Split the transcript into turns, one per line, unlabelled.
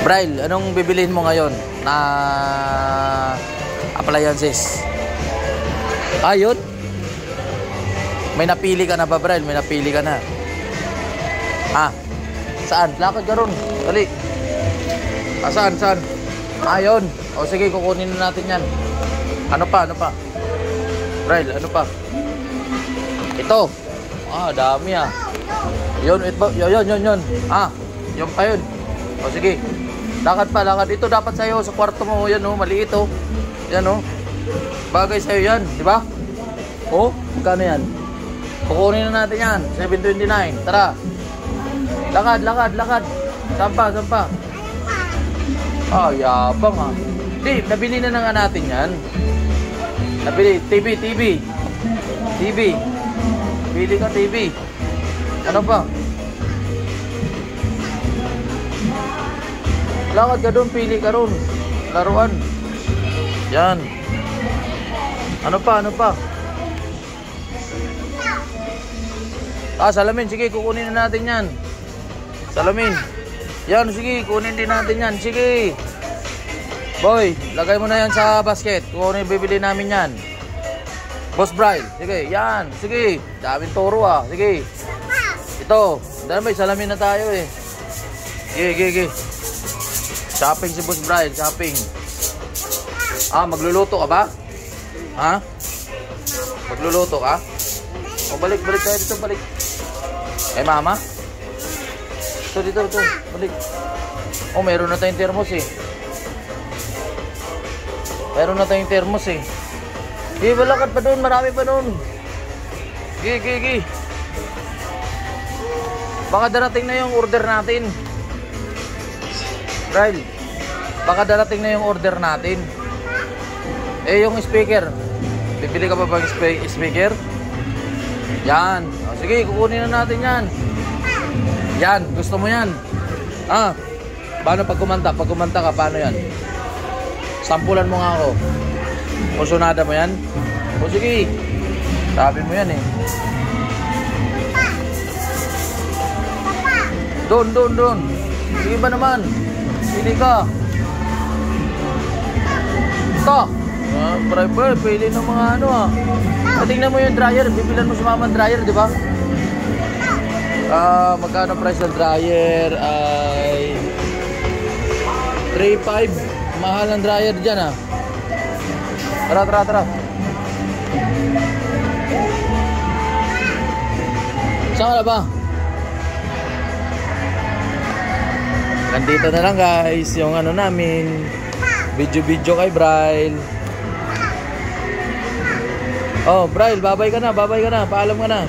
Braille, anong bibiliin mo ngayon na appliances? Ayun. May napili ka na ba, Braille? May napili ka na. Saan? Lakad ka ron. Dali. Saan? Ayun. O sige, kukunin na natin yan. Ano pa? Braille, ano pa? Ito. Dami Yun. Yun pa yun. O sige. Lakad pa. Ito dapat sa'yo sa kwarto mo. Yan maliit Yan bagay sa'yo yan, di ba? Magkano yan? Kukunin na natin yan. 729. Tara. Lakad. Sampa. Yabang Di, nabili na nga natin yan. Nabili. TV. Bili ka TV. Ano pa? Lakad ka doon, pili ka doon. Laruan. Yan. Ano pa? Salamin. Sige, kukunin na natin yan. Salamin. Yan, sige, kunin din natin yan. Sige. Boy, lagay mo na yan sa basket. Kukunin, bibili namin yan. Boss Braille. Sige, yan. Sige. Daming toro Sige. Ito. May salamin na tayo Sige. Shopping si Boss Braille. Shopping. Magluluto ka ba? Magluluto ka? Balik tayo dito. Balik. Mama? Dito. Balik. Meron na tayong thermos Sige, balakad pa doon. Marami pa doon. Sige. Baka darating na yung order natin. Braille, baka darating na yung order natin. Yung speaker. Bibili ka pa bang speaker? Yan. Sige, kukunin na natin yan. Yan, gusto mo yan. Paano pag kumanta? Pag kumanta ka, paano yan? Sampulan mo nga ako. Kusunada mo yan? Sige. Sabi mo yan Doon. Sige ba naman? Pili ka. Ito. Driver, pili ng mga Tingnan mo yung dryer. Bibilan mo sa mama dryer, di ba? Magkano price ng dryer ay 3.5. Mahal ang dryer dyan Tara. Saan ka na ba? Nandito na lang guys yung namin video kay Braille. Braille, babay ka na, paalam ka na.